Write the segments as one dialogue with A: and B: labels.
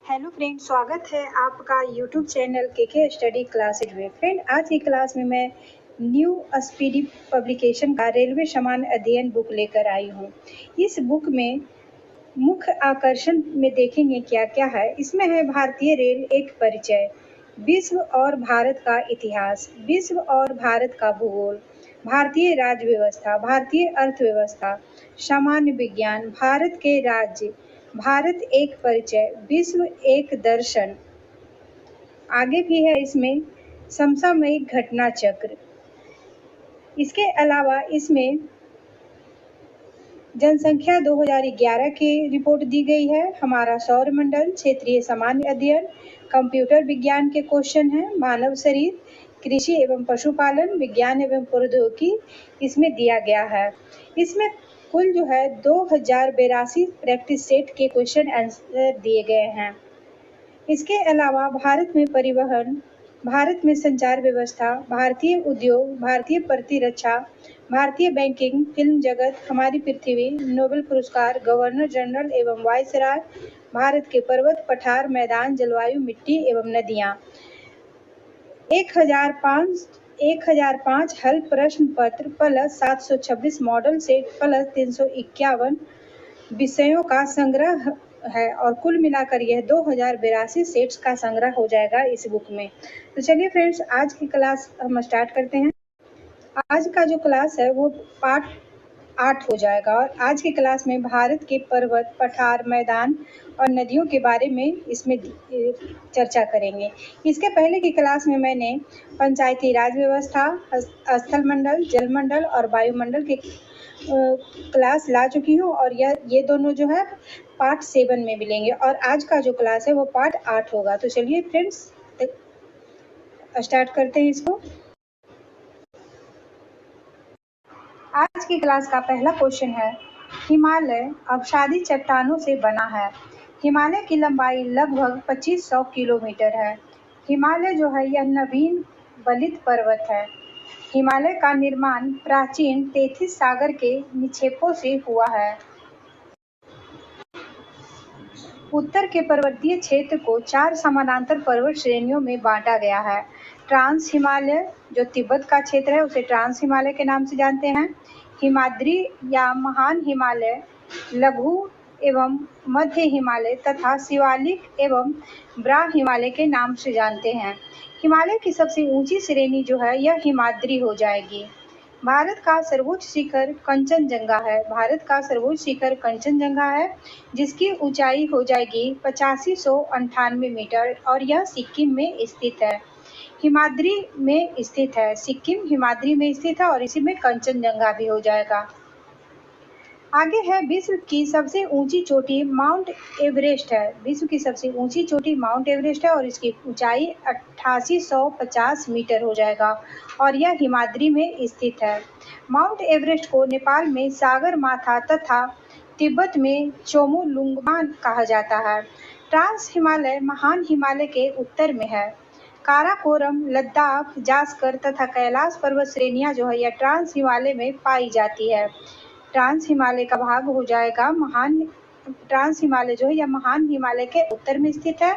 A: Hello friend, स्वागत है आपका यूट्यूब चैनल के स्टडी क्लासेज में। फ्रेंड, आज की क्लास में मैं न्यू स्पीडी पब्लिकेशन का रेलवे समान अध्ययन बुक लेकर आई हूँ। इस बुक में मुख्य आकर्षण में देखेंगे क्या क्या है। इसमें है भारतीय रेल एक परिचय, विश्व और भारत का इतिहास, विश्व और भारत का भूगोल, भारतीय राज्य व्यवस्था, भारतीय अर्थव्यवस्था, सामान्य विज्ञान, भारत के राज्य, भारत एक परिचय, विश्व एक दर्शन। आगे भी है इसमें समसामयिक घटना चक्र। इसके अलावा इसमें जनसंख्या 2011 की रिपोर्ट दी गई है, हमारा सौर मंडल, क्षेत्रीय सामान्य अध्ययन, कंप्यूटर विज्ञान के क्वेश्चन हैं, मानव शरीर, कृषि एवं पशुपालन, विज्ञान एवं प्रौद्योगिकी इसमें दिया गया है। इसमें कुल जो है 2082 प्रैक्टिस सेट के क्वेश्चन आंसर दिए गए हैं। इसके अलावा भारत में परिवहन, भारत में संचार व्यवस्था, भारतीय उद्योग, भारतीय प्रतिरक्षा, भारतीय बैंकिंग, फिल्म जगत, हमारी पृथ्वी, नोबेल पुरस्कार, गवर्नर जनरल एवं वायसराय, भारत के पर्वत, पठार, मैदान, जलवायु, मिट्टी एवं नदियाँ। 1005 हल प्रश्न पत्र प्लस 726 मॉडल सेट प्लस 351 विषयों का संग्रह है और कुल मिलाकर यह 2082 सेट्स का संग्रह हो जाएगा इस बुक में। तो चलिए फ्रेंड्स, आज की क्लास हम स्टार्ट करते हैं। आज का जो क्लास है वो पार्ट 8 हो जाएगा और आज की क्लास में भारत के पर्वत, पठार, मैदान और नदियों के बारे में इसमें चर्चा करेंगे। इसके पहले की क्लास में मैंने पंचायती राज व्यवस्था, स्थल मंडल, जल मंडल और वायुमंडल के क्लास ला चुकी हूँ और ये दोनों जो है पार्ट 7 में मिलेंगे और आज का जो क्लास है वो पार्ट 8 होगा। तो चलिए फ्रेंड्स स्टार्ट करते हैं इसको। आज की क्लास का पहला क्वेश्चन है, हिमालय अवसादी चट्टानों से बना है। हिमालय की लंबाई लगभग 2500 किलोमीटर है। हिमालय जो है यह नवीन बलित पर्वत है। हिमालय का निर्माण प्राचीन तेथिस सागर के निक्षेपों से हुआ है। उत्तर के पर्वतीय क्षेत्र को 4 समानांतर पर्वत श्रेणियों में बांटा गया है। ट्रांस हिमालय जो तिब्बत का क्षेत्र है उसे ट्रांस हिमालय के नाम से जानते हैं। हिमाद्री या महान हिमालय, लघु एवं मध्य हिमालय तथा शिवालिक एवं ब्रा हिमालय के नाम से जानते हैं। हिमालय की सबसे ऊंची श्रेणी जो है यह हिमाद्री हो जाएगी। भारत का सर्वोच्च शिखर कंचनजंगा है। भारत का सर्वोच्च शिखर कंचनजंगा है जिसकी ऊंचाई हो जाएगी 8598 मीटर और यह सिक्किम में स्थित है। हिमाद्री में स्थित है, सिक्किम हिमाद्री में स्थित है और इसी में कंचनजंगा भी हो जाएगा। आगे है विश्व की सबसे ऊंची चोटी माउंट एवरेस्ट है। विश्व की सबसे ऊंची चोटी माउंट एवरेस्ट है और इसकी ऊंचाई 8850 मीटर हो जाएगा और यह हिमाद्री में स्थित है। माउंट एवरेस्ट को नेपाल में सागर माथा तथा तिब्बत में चोमोलुंगमा कहा जाता है। ट्रांस हिमालय महान हिमालय के उत्तर में है। काराकोरम, लद्दाख, जास्कर तथा कैलाश पर्वत श्रेणियां जो है यह ट्रांस हिमालय में पाई जाती है। ट्रांस हिमालय का भाग हो जाएगा ट्रांस हिमालय जो है यह महान हिमालय के उत्तर में स्थित है।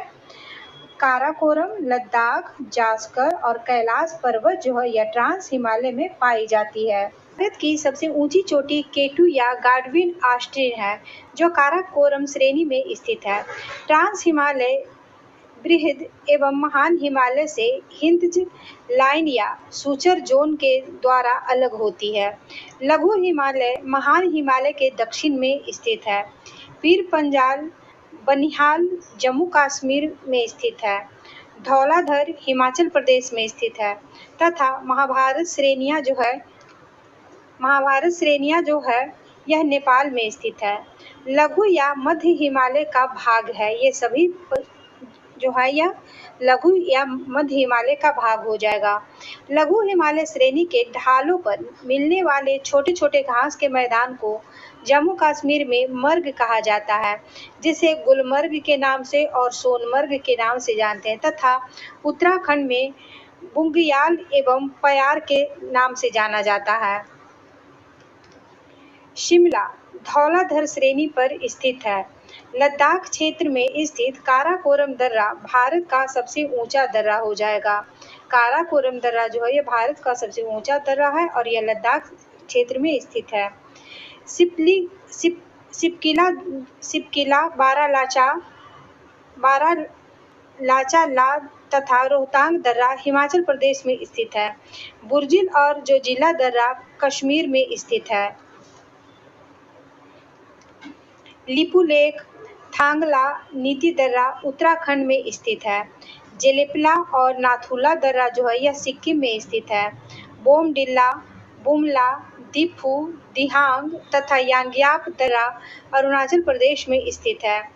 A: काराकोरम, लद्दाख, जास्कर और कैलाश पर्वत जो है यह ट्रांस हिमालय में पाई जाती है। भारत की सबसे ऊंची चोटी केटू या गाडविन ऑस्टिन है जो काराकोरम श्रेणी में स्थित है। ट्रांस हिमालय बृहद एवं महान हिमालय से हिंदज लाइन या सूचर जोन के द्वारा अलग होती है। लघु हिमालय महान हिमालय के दक्षिण में स्थित है। पीर पंजाल बनिहाल जम्मू कश्मीर में स्थित है। धौलाधर हिमाचल प्रदेश में स्थित है तथा महाभारत श्रेणियां जो है यह नेपाल में स्थित है। लघु या मध्य हिमालय का भाग है, ये सभी जो है यह लघु या मध्य हिमालय का भाग हो जाएगा। लघु हिमालय श्रेणी के ढालों पर मिलने वाले छोटे छोटे घास के मैदान को जम्मू कश्मीर में मर्ग कहा जाता है, जिसे गुलमर्ग के नाम से और सोनमर्ग के नाम से जानते हैं तथा उत्तराखंड में बुंगयाल एवं पयार के नाम से जाना जाता है। शिमला धौलाधर श्रेणी पर स्थित है। लद्दाख क्षेत्र में स्थित काराकोरम दर्रा भारत का सबसे ऊंचा दर्रा हो जाएगा। काराकोरम दर्रा जो है ये भारत का सबसे ऊंचा दर्रा है और यह लद्दाख क्षेत्र में स्थित है। सिपली सिप सिपकिला सिपकिला बारालाचा ला तथा रोहतांग दर्रा हिमाचल प्रदेश में स्थित है। बुर्जिल और जोजिला दर्रा कश्मीर में स्थित है। लिपू लेक, थांगला नीति दर्रा उत्तराखंड में स्थित है। जेलेपला और नाथुला दर्रा जो है यह सिक्किम में स्थित है। बोमडिल्ला, बुमला, दिफू, दिहांग तथा यांग्याप दर्रा अरुणाचल प्रदेश में स्थित है।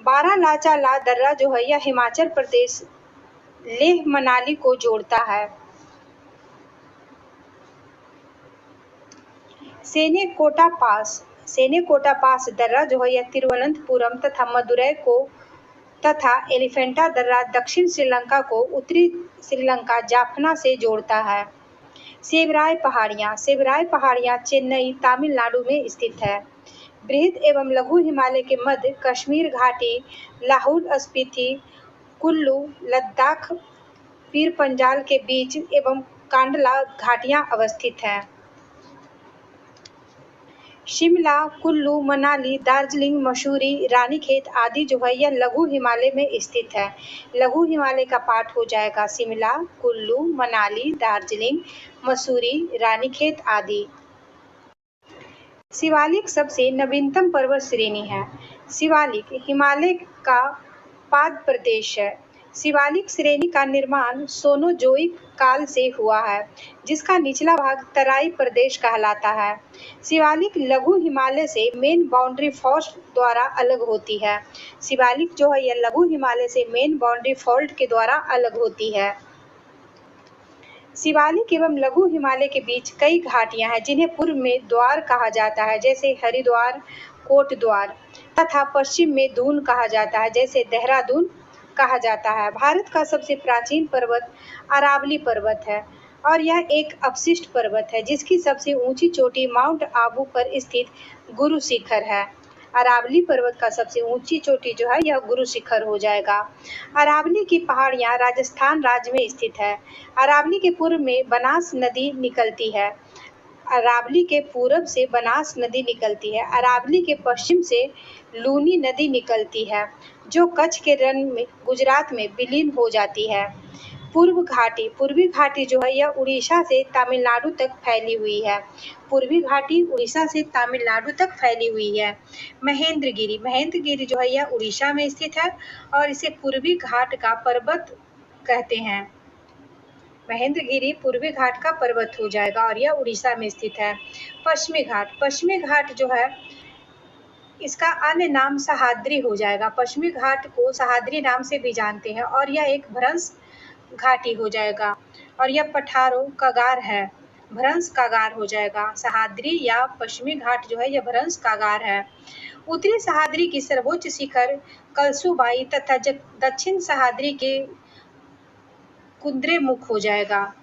A: बारालाचा ला दर्रा जो है यह हिमाचल प्रदेश लेह मनाली को जोड़ता है। सेनेकोटा पास दर्रा जो है यह तिरुवनंतपुरम तथा मदुरै को तथा एलिफेंटा दर्रा दक्षिण श्रीलंका को उत्तरी श्रीलंका जाफना से जोड़ता है। सेवराय पहाड़ियाँ चेन्नई तमिलनाडु में स्थित है। बृहद एवं लघु हिमालय के मध्य कश्मीर घाटी, लाहौल स्पीति, कुल्लू, लद्दाख, पीर पंजाल के बीच एवं कांडला घाटियां अवस्थित हैं। शिमला, कुल्लू, मनाली, दार्जिलिंग, मसूरी, रानीखेत आदि जो है यह लघु हिमालय में स्थित है। लघु हिमालय का पाठ हो जाएगा शिमला, कुल्लू, मनाली, दार्जिलिंग, मसूरी, रानीखेत आदि। शिवालिक सबसे नवीनतम पर्वत श्रेणी है। शिवालिक हिमालय का पाद प्रदेश है। शिवालिक श्रेणी का निर्माण सोनोजोइक काल से हुआ है, जिसका निचला भाग तराई प्रदेश कहलाता है। शिवालिक लघु हिमालय से मेन बाउंड्री फॉल्ट द्वारा अलग होती है। शिवालिक जो है यह लघु हिमालय से मेन बाउंड्री फॉल्ट के द्वारा अलग होती है। शिवालिक एवं लघु हिमालय के बीच कई घाटियां हैं, जिन्हें पूर्व में द्वार कहा जाता है, जैसे हरिद्वार, कोटद्वार, तथा पश्चिम में दून कहा जाता है, जैसे देहरादून कहा जाता है। भारत का सबसे प्राचीन पर्वत अरावली पर्वत है और यह एक अवशिष्ट पर्वत है, जिसकी सबसे ऊंची चोटी माउंट आबू पर स्थित गुरु शिखर है। अरावली पर्वत का सबसे ऊंची चोटी जो है यह गुरु शिखर हो जाएगा। अरावली की पहाड़ियां राजस्थान राज्य में स्थित है। अरावली के पूर्व में बनास नदी निकलती है। अरावली के पूरब से बनास नदी निकलती है। अरावली के पश्चिम से लूनी नदी निकलती है, जो कच्छ के रण में गुजरात में विलीन हो जाती है। पूर्वी घाटी जो है यह उड़ीसा से तमिलनाडु तक फैली हुई है। पूर्वी घाटी उड़ीसा से तमिलनाडु तक फैली हुई है। महेंद्रगिरी जो है यह उड़ीसा में स्थित है और इसे पूर्वी घाट का पर्वत कहते हैं। महेंद्रगिरी पूर्वी घाट का पर्वत हो जाएगा और यह उड़ीसा में स्थित है। पश्चिमी घाट जो है इसका अन्य नाम सह्याद्री हो जाएगा। पश्चिमी घाट को सह्याद्री नाम से भी जानते हैं और यह एक भ्रंश घाटी हो जाएगा और यह पठारों कागार है। भ्रंश कागार हो जाएगा। सह्याद्री या पश्चिमी घाट जो है यह भ्रंश कागार है। उत्तरी सह्याद्री की सर्वोच्च शिखर कलसुबाई तथा दक्षिण सह्याद्री के कुद्रेमुख हो जाएगा।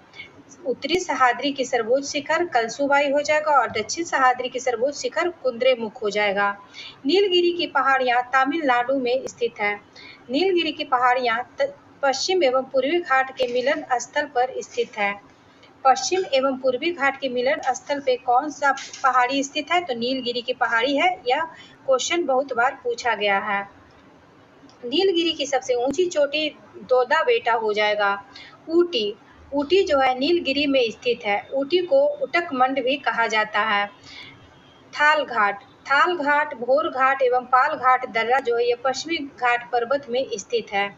A: उत्तरी सह्याद्री की सर्वोच्च शिखर कलसुबाई हो जाएगा और दक्षिण सह्याद्री की सर्वोच्च शिखर कुद्रेमुख हो जाएगा। नीलगिरी की पहाड़ियां तमिलनाडु में स्थित है। नीलगिरी की पहाड़ियां पश्चिम एवं पूर्वी घाट के मिलन स्थल पर स्थित है। पश्चिम एवं पूर्वी घाट के मिलन स्थल पे कौन सा पहाड़ी स्थित है? तो नीलगिरी की पहाड़ी है। यह क्वेश्चन बहुत बार पूछा गया है। नीलगिरी की सबसे ऊंची चोटी दोदा बेटा हो जाएगा। ऊटी जो है नीलगिरी में स्थित है। ऊटी को उटकमंड भी कहा जाता है। थाल घाट, भोर घाट एवं पाल घाट दर्रा जो है ये पश्चिमी घाट पर्वत में स्थित है।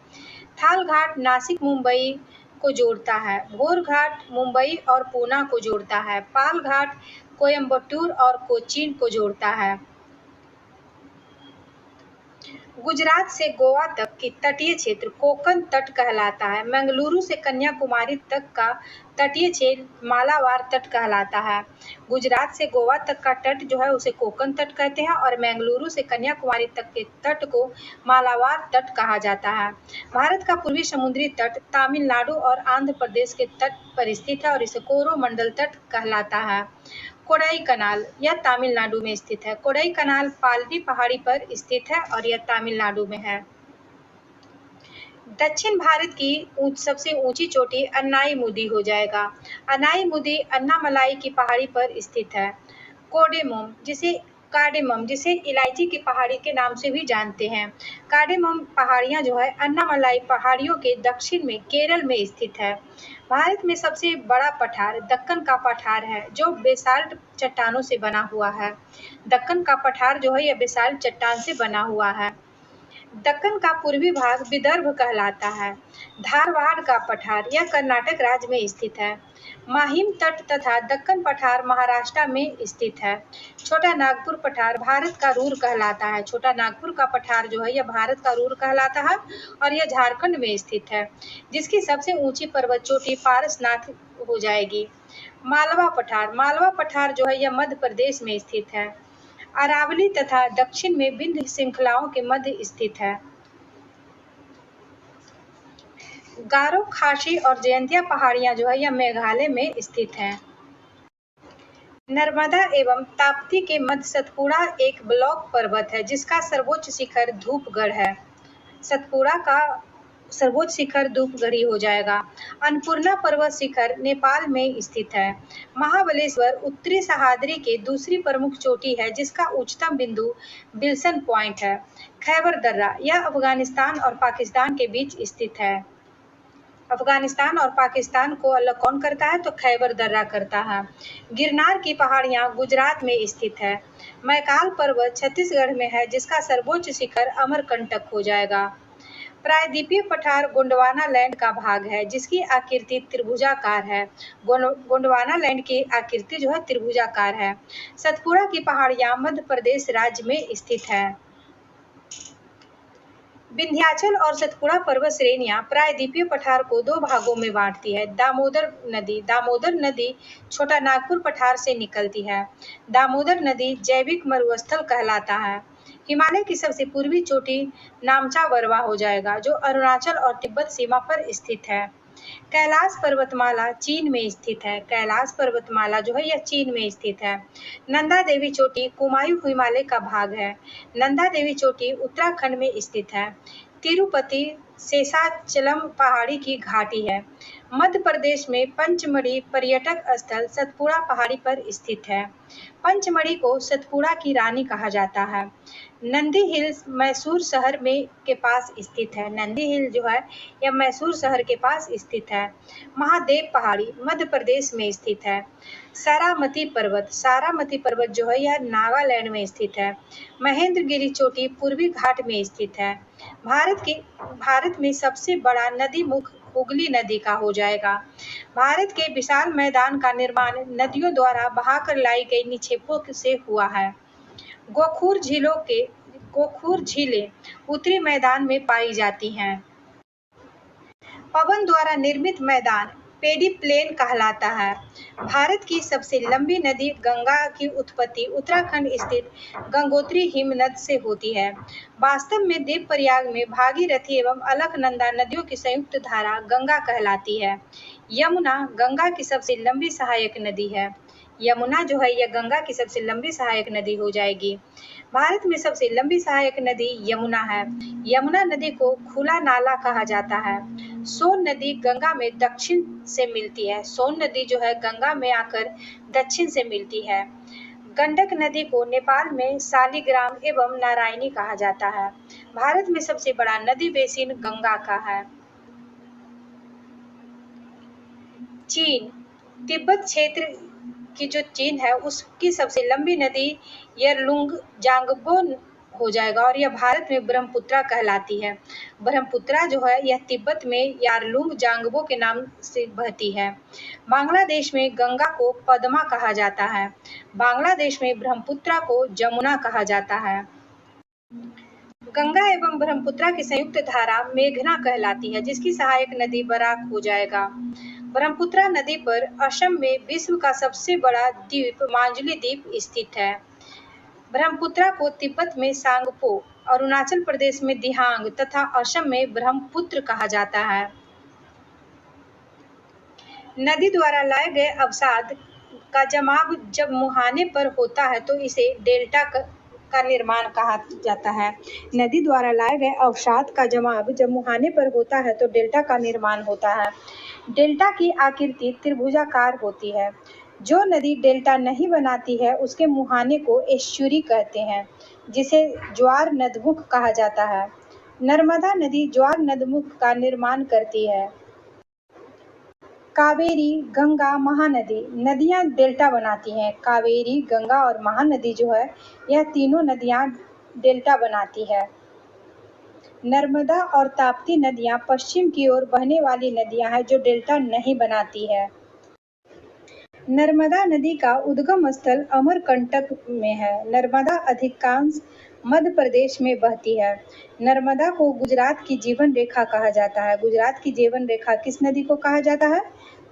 A: थाल घाट नासिक मुंबई को जोड़ता है। भोर घाट मुंबई और पूना को जोड़ता है। पाल घाट कोयम्बटूर और कोचीन को जोड़ता है। गुजरात से गोवा तक की तटीय क्षेत्र कोंकण तट कहलाता है। मंगलुरु से कन्याकुमारी तक का तटीय क्षेत्र मालाबार तट कहलाता है। गुजरात से गोवा तक का तट जो है उसे कोंकण तट कहते हैं और मंगलुरु से कन्याकुमारी तक के तट को मालाबार तट कहा जाता है। भारत का पूर्वी समुद्री तट तमिलनाडु और आंध्र प्रदेश के तट पर स्थित है और इसे कोरोमंडल तट कहलाता है। कोडाईकनाल यह तमिलनाडु में स्थित है। कोडाईकनाल पालवी पहाड़ी पर स्थित है और यह तमिलनाडु में है। दक्षिण भारत की सबसे ऊंची चोटी अन्नाईमुदी हो जाएगा। अन्नाईमुदी अन्नामलाई की पहाड़ी पर स्थित है। कार्डेमम जिसे इलायची की पहाड़ी के नाम से भी जानते हैं। कार्डेमम पहाड़ियां जो है अन्नामलाई पहाड़ियों के दक्षिण में केरल में स्थित है। भारत में सबसे बड़ा पठार दक्कन का पठार है जो बेसाल्ट चट्टानों से बना हुआ है। दक्कन का पठार जो है यह बेसाल्ट चट्टान से बना हुआ है। दक्कन का पूर्वी भाग विदर्भ कहलाता है। धारवाड़ का पठार यह कर्नाटक राज्य में स्थित है। माहिम तट तथा दक्कन पठार महाराष्ट्र में स्थित है। छोटा नागपुर पठार भारत का रूर कहलाता है। छोटा नागपुर का पठार जो है यह भारत का रूर कहलाता है और यह झारखंड में स्थित है, जिसकी सबसे ऊंची पर्वत चोटी पारसनाथ हो जाएगी। मालवा पठार जो है यह मध्य प्रदेश में स्थित है। अरावली तथा दक्षिण में विंध्य श्रृंखलाओं के मध्य स्थित है। गारो, खासी और जयंतिया पहाड़ियां जो है यह मेघालय में स्थित हैं। नर्मदा एवं ताप्ती के मध्य सतपुड़ा एक ब्लॉक पर्वत है जिसका सर्वोच्च शिखर धूपगढ़ है। सतपुड़ा का सर्वोच्च शिखर धूपगढ़ी हो जाएगा। अन्नपूर्णा पर्वत शिखर नेपाल में स्थित है। महाबलेश्वर उत्तरी सह्याद्री के दूसरी प्रमुख चोटी है जिसका उच्चतम बिंदु विल्सन पॉइंट है। खैबर दर्रा यह अफगानिस्तान और पाकिस्तान के बीच स्थित है। अफगानिस्तान और पाकिस्तान को अलग कौन करता है तो खैबर दर्रा करता है। गिरनार की पहाड़ियां गुजरात में स्थित है। मैकाल पर्वत छत्तीसगढ़ में है जिसका सर्वोच्च शिखर अमरकंटक हो जाएगा। प्रायद्वीपीय पठार गोंडवाना लैंड का भाग है जिसकी आकृति त्रिभुजाकार है। गोंडवाना लैंड की आकृति जो है त्रिभुजाकार है। सतपुड़ा की पहाड़ियां मध्य प्रदेश राज्य में स्थित है। विंध्याचल और सतपुड़ा पर्वत श्रेणियां प्रायद्वीपीय पठार को दो भागों में बांटती है। दामोदर नदी छोटा नागपुर पठार से निकलती है। दामोदर नदी जैविक मरुस्थल कहलाता है। हिमालय की सबसे पूर्वी चोटी नामचा वरवा हो जाएगा जो अरुणाचल और तिब्बत सीमा पर स्थित है। कैलाश पर्वतमाला चीन में स्थित है। कैलाश पर्वतमाला जो है यह चीन में स्थित है। नंदा देवी चोटी कुमायूं हिमालय का भाग है। नंदा देवी चोटी उत्तराखंड में स्थित है। तिरुपति शेषाचलम पहाड़ी की घाटी है। मध्य प्रदेश में पंचमढ़ी पर्यटक स्थल सतपुड़ा पहाड़ी पर स्थित है। पंचमढ़ी को सतपुड़ा की रानी कहा जाता है। नंदी हिल्स मैसूर शहर में के पास स्थित है। नंदी हिल जो है यह मैसूर शहर के पास स्थित है। महादेव पहाड़ी मध्य प्रदेश में स्थित है। सारामती पर्वत जो है यह नागालैंड में स्थित है। महेंद्रगिरी चोटी पूर्वी घाट में स्थित है। भारत में सबसे बड़ा नदी मुख हुगली नदी का हो जाएगा। भारत के विशाल मैदान का निर्माण नदियों द्वारा बहाकर लाई गई निक्षेपों से हुआ है। गोखूर झीलें उत्तरी मैदान में पाई जाती हैं। पवन द्वारा निर्मित मैदान पेडी प्लेन कहलाता है। भारत की सबसे लंबी नदी गंगा की उत्पत्ति उत्तराखंड स्थित गंगोत्री हिमनद से होती है। वास्तव में देवप्रयाग में भागीरथी एवं अलकनंदा नदियों की संयुक्त धारा गंगा कहलाती है। यमुना गंगा की सबसे लंबी सहायक नदी है। यमुना जो है यह गंगा की सबसे लंबी सहायक नदी हो जाएगी। भारत में सबसे लंबी सहायक नदी यमुना है। यमुना नदी को खुला नाला कहा जाता है। सोन नदी गंगा में दक्षिण से मिलती है। सोन नदी जो है गंगा में आकर दक्षिण से मिलती है। गंडक नदी को नेपाल में शालिग्राम एवं नारायणी कहा जाता है। भारत में सबसे बड़ा नदी बेसिन गंगा का है। चीन तिब्बत क्षेत्र की जो चीन है उसकी सबसे लंबी नदी येरलुंग-जांगपो हो जाएगा और यह भारत में ब्रह्मपुत्रा कहलाती है। ब्रह्मपुत्रा जो है यह तिब्बत में यारलुंग-जांगपो के नाम से बहती है। बांग्लादेश में गंगा को पद्मा कहा जाता है। बांग्लादेश में ब्रह्मपुत्रा को जमुना कहा जाता है। गंगा एवं ब्रह्मपुत्रा की संयुक्त धारा मेघना कहलाती है जिसकी सहायक नदी बराक हो जाएगा। ब्रह्मपुत्रा नदी पर असम में विश्व का सबसे बड़ा द्वीप माजुली द्वीप स्थित है। ब्रह्मपुत्रा को तिब्बत में सांगपो, अरुणाचल प्रदेश में दिहांग तथा असम में ब्रह्मपुत्र कहा जाता है। नदी द्वारा लाए गए अवसाद का जमाव जब मुहाने पर होता है तो इसे डेल्टा का निर्माण कहा जाता है। नदी द्वारा लाए गए अवसाद का जमाव जब मुहाने पर होता है तो डेल्टा का निर्माण होता है। डेल्टा की आकृति त्रिभुजाकार होती है। जो नदी डेल्टा नहीं बनाती है उसके मुहाने को एस्चुरी कहते हैं, जिसे ज्वार नदमुख कहा जाता है। नर्मदा नदी ज्वार नदमुख का निर्माण करती है। कावेरी, गंगा, महानदी नदियां डेल्टा बनाती हैं। कावेरी, गंगा और महानदी जो है यह तीनों नदियां डेल्टा बनाती है। नर्मदा और ताप्ती नदियां पश्चिम की ओर बहने वाली नदियां हैं जो डेल्टा नहीं बनाती है। नर्मदा नदी का उद्गम स्थल अमरकंटक में है। नर्मदा अधिकांश मध्य प्रदेश में बहती है। नर्मदा को गुजरात की जीवन रेखा कहा जाता है। गुजरात की जीवन रेखा किस नदी को कहा जाता है?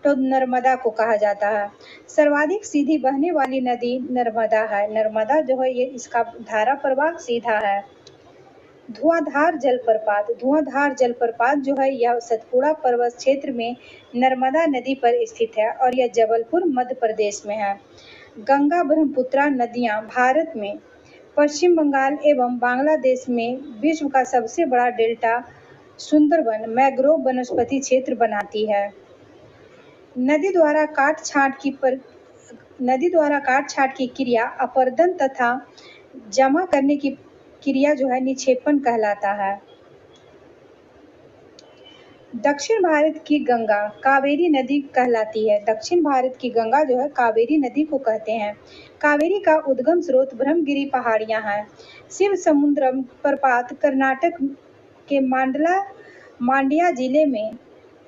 A: तो नर्मदा को कहा जाता है। सर्वाधिक सीधी बहने वाली नदी नर्मदा है। नर्मदा जो है ये इसका धारा प्रवाह सीधा है। धुआंधार जलप्रपात जो है यह सतपुड़ा पर्वत क्षेत्र में नर्मदा नदी पर स्थित है और यह जबलपुर मध्य प्रदेश में है। गंगा ब्रह्मपुत्रा नदियां भारत में पश्चिम बंगाल एवं बांग्लादेश में विश्व का सबसे बड़ा डेल्टा सुंदरवन मैंग्रोव वनस्पति क्षेत्र बनाती है। नदी द्वारा काट छांट की क्रिया अपरदन तथा जमा करने की क्रिया जो है निक्षेपण कहलाता है। दक्षिण भारत की गंगा कावेरी नदी कहलाती है। दक्षिण भारत की गंगा जो है कावेरी नदी को कहते हैं। कावेरी का उद्गम स्रोत ब्रह्मगिरी पहाड़ियां हैं। शिव समुद्रम प्रपात कर्नाटक के मांड्या जिले में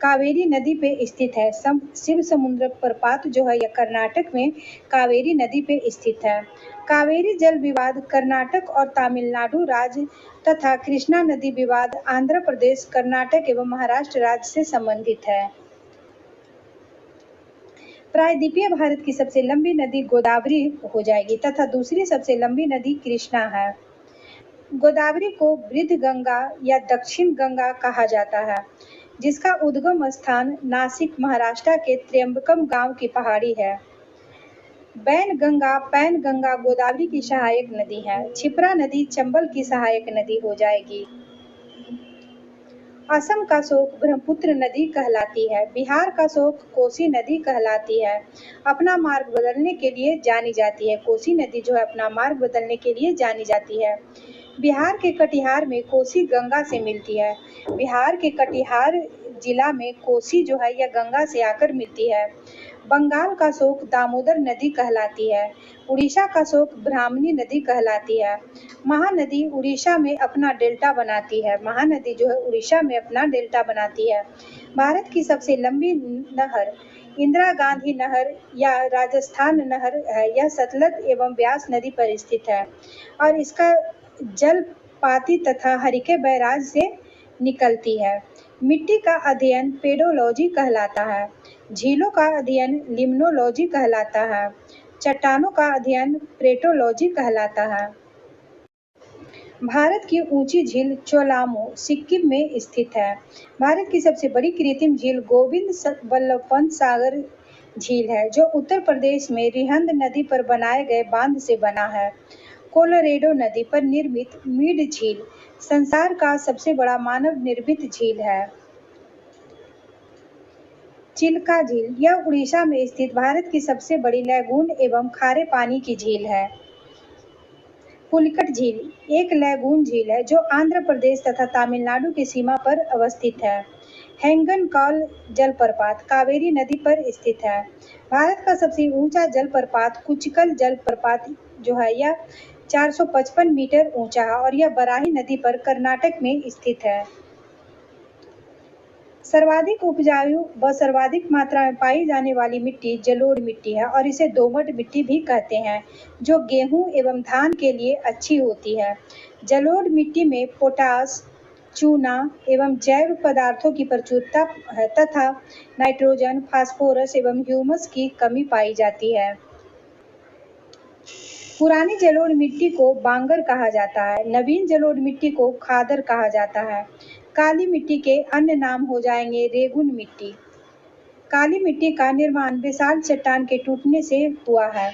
A: कावेरी नदी पे स्थित है। शिव समुद्र प्रपात जो है यह कर्नाटक में कावेरी नदी पे स्थित है। कावेरी जल विवाद कर्नाटक और तमिलनाडु राज्य तथा कृष्णा नदी विवाद आंध्र प्रदेश, कर्नाटक एवं महाराष्ट्र राज्य से संबंधित है। प्रायद्वीपीय भारत की सबसे लंबी नदी गोदावरी हो जाएगी तथा दूसरी सबसे लंबी नदी कृष्णा है। गोदावरी को वृद्ध गंगा या दक्षिण गंगा कहा जाता है, जिसका उद्गम स्थान नासिक महाराष्ट्र के त्र्यंबकम गांव की पहाड़ी है। पैनगंगा गोदावरी की सहायक नदी है। क्षिप्रा नदी चंबल की सहायक नदी हो जाएगी। असम का शोक ब्रह्मपुत्र नदी कहलाती है। बिहार का शोक कोसी नदी कहलाती है। अपना मार्ग बदलने के लिए जानी जाती है। कोसी नदी जो है अपना मार्ग बदलने के लिए जानी जाती है। बिहार के कटिहार में कोसी गंगा से मिलती है। बिहार के कटिहार जिला में कोसी जो है यह गंगा से आकर मिलती है। बंगाल का शोक दामोदर नदी कहलाती है। उड़ीसा का शोक ब्राह्मणी नदी कहलाती है। महानदी उड़ीसा में अपना डेल्टा बनाती है। महानदी जो है उड़ीसा में अपना डेल्टा बनाती है। भारत की सबसे लंबी नहर इंदिरा गांधी नहर या राजस्थान नहर है। यह सतलज एवं ब्यास नदी पर स्थित है और इसका जल पाती तथा हरिके बैराज से निकलती है। मिट्टी का अध्ययन पेडोलॉजी कहलाता है। झीलों का अध्ययन लिम्नोलॉजी कहलाता है। चट्टानों का अध्ययन प्लेटोलॉजी कहलाता है। भारत की ऊंची झील चोलामो सिक्किम में स्थित है। भारत की सबसे बड़ी कृत्रिम झील गोविंद वल्लभ पंत सागर झील है, जो उत्तर प्रदेश में रिहंद नदी पर बनाए गए बांध से बना है। कोलोरेडो नदी पर निर्मित मीड झील संसार का सबसे बड़ा मानव निर्मित झील है। चिल्का झील यह उड़ीसा में स्थित भारत की सबसे बड़ी लैगून एवं खारे पानी की झील है। पुलिकट झील एक लैगून झील है जो आंध्र प्रदेश तथा तमिलनाडु की सीमा पर अवस्थित है। हैंगनकॉल जलप्रपात कावेरी नदी पर स्थित है। भारत का सबसे ऊंचा जलप्रपात कुचिकल जलप्रपात जो है यह 455 मीटर ऊंचा है और यह बराही नदी पर कर्नाटक में स्थित है। सर्वाधिक उपजाऊ व सर्वाधिक मात्रा में पाई जाने वाली मिट्टी जलोढ़ मिट्टी है और इसे दोमट मिट्टी भी कहते हैं, जो गेहूं एवं धान के लिए अच्छी होती है। जलोढ़ मिट्टी में पोटास, चूना एवं जैव पदार्थों की प्रचुरता है तथा नाइट्रोजन, फास्फोरस एवं ह्यूमस की कमी पाई जाती है। पुरानी जलोढ़ मिट्टी को बांगर कहा जाता है। नवीन जलोढ़ मिट्टी को खादर कहा जाता है। काली मिट्टी के अन्य नाम हो जाएंगे रेगुन मिट्टी। काली मिट्टी का निर्माण विशाल चट्टान के टूटने से हुआ है।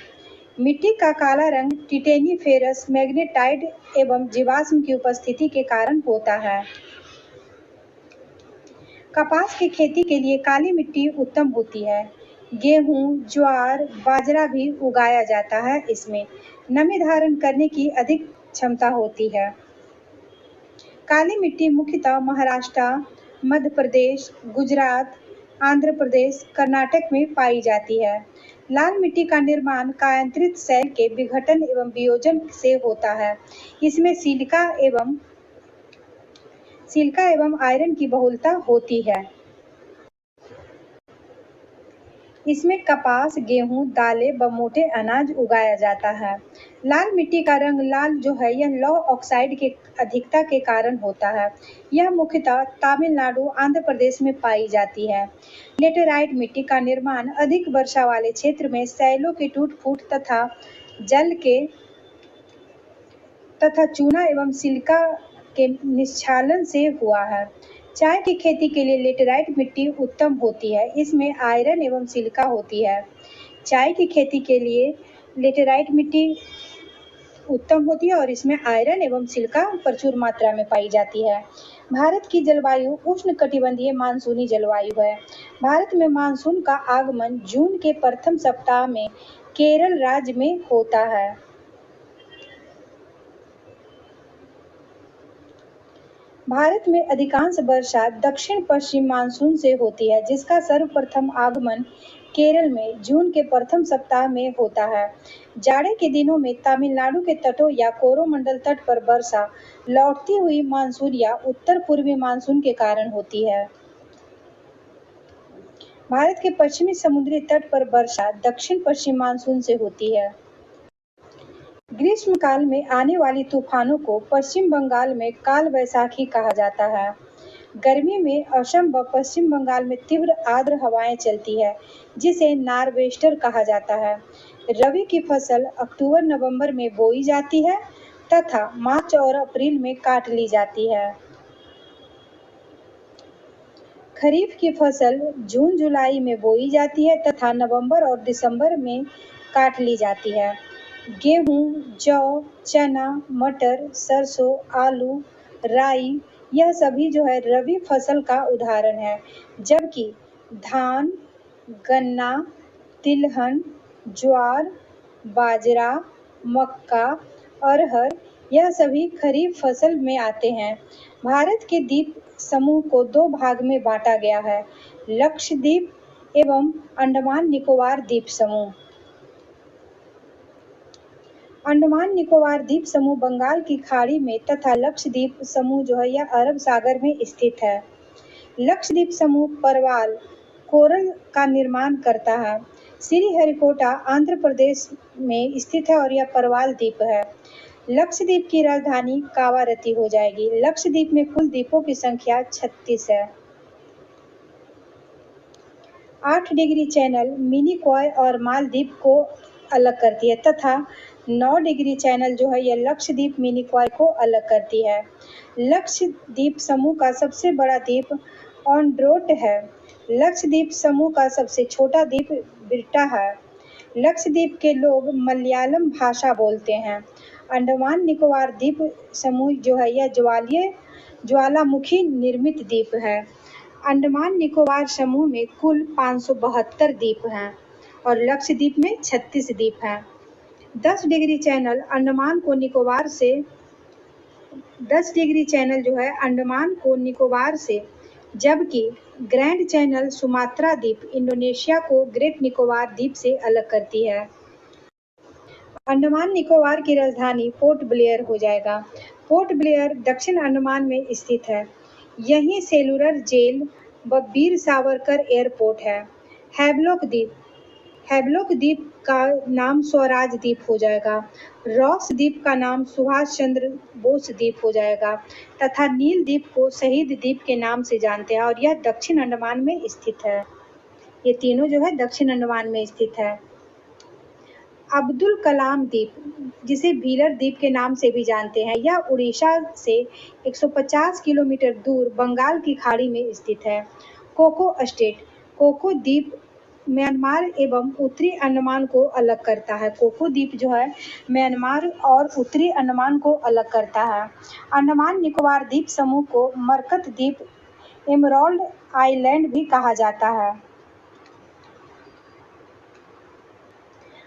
A: मिट्टी का काला रंग टिटेनिफेरस मैग्नेटाइट एवं जीवाश्म की उपस्थिति के कारण होता है। कपास की खेती के लिए काली मिट्टी उत्तम होती है। गेहूं, ज्वार, बाजरा भी उगाया जाता है। इसमें नमी धारण करने की अधिक क्षमता होती है। काली मिट्टी मुख्यतः महाराष्ट्र, मध्य प्रदेश, गुजरात, आंध्र प्रदेश, कर्नाटक में पाई जाती है। लाल मिट्टी का निर्माण कायांतरित शैल के विघटन एवं वियोजन से होता है। इसमें सिलिका एवं आयरन की बहुलता होती है। इसमें कपास, गेहूं, दालें व मोटे अनाज उगाया जाता है। लाल मिट्टी का रंग लाल जो है यह लौह ऑक्साइड के अधिकता के कारण होता है। यह मुख्यतः तमिलनाडु, आंध्र प्रदेश में पाई जाती है। लेटेराइट मिट्टी का निर्माण अधिक वर्षा वाले क्षेत्र में शैलों के टूट-फूट तथा चूना एवं सिलिका के निस्खलन से हुआ है। चाय की खेती के लिए लेटेराइट मिट्टी उत्तम होती है। इसमें आयरन एवं सिलिका होती है। चाय की खेती के लिए लेटेराइट मिट्टी उत्तम होती है और इसमें आयरन एवं सिलिका प्रचुर मात्रा में पाई जाती है। भारत की जलवायु उष्णकटिबंधीय मानसूनी जलवायु है। भारत में मानसून का आगमन जून के प्रथम सप्ताह में केरल राज्य में होता है। भारत में अधिकांश वर्षा दक्षिण पश्चिम मानसून से होती है, जिसका सर्वप्रथम आगमन केरल में जून के प्रथम सप्ताह में होता है। जाड़े के दिनों में तमिलनाडु के तटों या कोरोमंडल तट पर वर्षा लौटती हुई मानसून या उत्तर पूर्वी मानसून के कारण होती है। भारत के पश्चिमी समुद्री तट पर वर्षा दक्षिण पश्चिम मानसून से होती है। ग्रीष्मकाल में आने वाली तूफानों को पश्चिम बंगाल में काल वैसाखी कहा जाता है। गर्मी में असम व पश्चिम बंगाल में तीव्र आर्द्र हवाएं चलती है, जिसे नॉर्वेस्टर कहा जाता है। रबी की फसल अक्टूबर-नवंबर में बोई जाती है तथा मार्च और अप्रैल में काट ली जाती है। खरीफ की फसल जून-जुलाई में बोई जाती है तथा नवंबर और दिसंबर में काट ली जाती है। गेहूं, जौ, चना, मटर, सरसों, आलू, राई यह सभी जो है रबी फसल का उदाहरण है, जबकि धान, गन्ना, तिलहन, ज्वार, बाजरा, मक्का, अरहर यह सभी खरीफ फसल में आते हैं। भारत के द्वीप समूह को दो भाग में बांटा गया है, लक्षद्वीप एवं अंडमान निकोबार द्वीप समूह। अंडमान निकोबार द्वीप समूह बंगाल की खाड़ी में तथा लक्षद्वीप समूह जो है यह अरब सागर में स्थित है। लक्षद्वीप समूह परवाल कोरल का निर्माण करता है। श्रीहरिकोटा आंध्र प्रदेश में स्थित है और यह परवाल द्वीप है। लक्षद्वीप की राजधानी कावारती हो जाएगी। लक्षद्वीप में कुल द्वीपों की संख्या 36 है। 8 डिग्री चैनल मिनिकॉय और मालदीव को अलग करती है तथा 9 डिग्री चैनल जो है यह लक्षद्वीप मिनिकॉय को अलग करती है। लक्षद्वीप समूह का सबसे बड़ा द्वीप ऑन्ड्रोट है। लक्षद्वीप समूह का सबसे छोटा द्वीप बिरटा है। लक्षद्वीप के लोग मलयालम भाषा बोलते हैं। अंडमान निकोबार द्वीप समूह जो है यह ज्वालामुखी निर्मित द्वीप है। अंडमान निकोबार समूह में कुल 572 द्वीप हैं और लक्षद्वीप में 36 द्वीप हैं। 10 डिग्री चैनल अंडमान को निकोबार से जबकि ग्रैंड चैनल सुमात्रा द्वीप इंडोनेशिया को ग्रेट निकोबार द्वीप से अलग करती है। अंडमान निकोबार की राजधानी पोर्ट ब्लेयर हो जाएगा। पोर्ट ब्लेयर दक्षिण अंडमान में स्थित है। यहीं सेलुलर जेल व वीर सावरकर एयरपोर्ट है। हैवलॉक द्वीप का नाम स्वराज द्वीप हो जाएगा। रॉस द्वीप का नाम सुभाष चंद्र बोस द्वीप हो जाएगा तथा नील द्वीप को शहीद द्वीप के नाम से जानते हैं और यह दक्षिण अंडमान में स्थित है। ये तीनों जो है दक्षिण अंडमान में स्थित है। अब्दुल कलाम द्वीप, जिसे व्हीलर द्वीप के नाम से भी जानते हैं, यह उड़ीसा से 150 किलोमीटर दूर बंगाल की खाड़ी में स्थित है। कोको स्टेट, कोको द्वीप म्यांमार एवं उत्तरी अंडमान को अलग करता है। कोको द्वीप जो है म्यांमार और उत्तरी अंडमान को अलग करता है। अंडमान निकोबार द्वीप समूह को मरकत द्वीप, एमराल्ड आइलैंड भी कहा जाता है।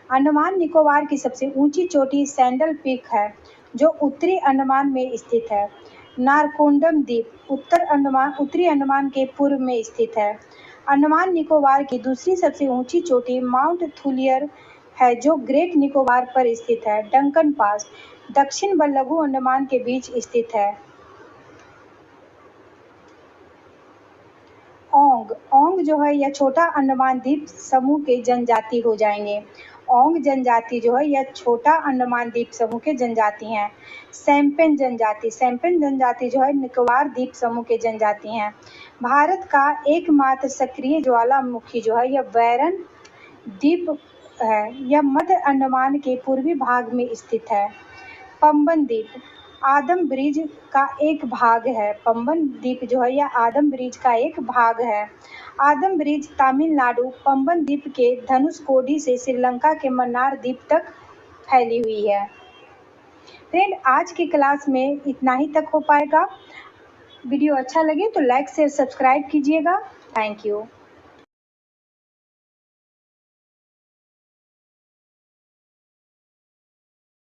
A: अंडमान निकोबार की सबसे ऊंची चोटी सैंडल पीक है, जो उत्तरी अंडमान में स्थित है। नारकोंडम द्वीप उत्तरी अंडमान के पूर्व में स्थित है। अंडमान निकोबार की दूसरी सबसे ऊंची चोटी माउंट थुलियर है, जो ग्रेट निकोबार पर स्थित है। डंकन पास दक्षिण व लघु अंडमान के बीच स्थित है। ओंग जो है यह छोटा अंडमान द्वीप समूह के जनजाति हो जाएंगे। ओंग जनजाति जो है यह छोटा अंडमान द्वीप समूह के जनजाति हैं। सैम्पेन जनजाति जो है निकोबार द्वीप समूह के जनजाति हैं। भारत का एकमात्र सक्रिय ज्वालामुखी जो है यह बैरन द्वीप है। यह मध्य अंडमान के पूर्वी भाग में स्थित है। पंबन द्वीप आदम ब्रिज का एक भाग है। पंबन द्वीप जो है यह आदम ब्रिज का एक भाग है। आदम ब्रिज तमिलनाडु पंबन द्वीप के धनुषकोडी से श्रीलंका के मन्नार द्वीप तक फैली हुई है। फ्रेंड, आज की क्लास में इतना ही तक हो पाएगा। वीडियो अच्छा लगे तो लाइक शेयर सब्सक्राइब कीजिएगा। Thank you.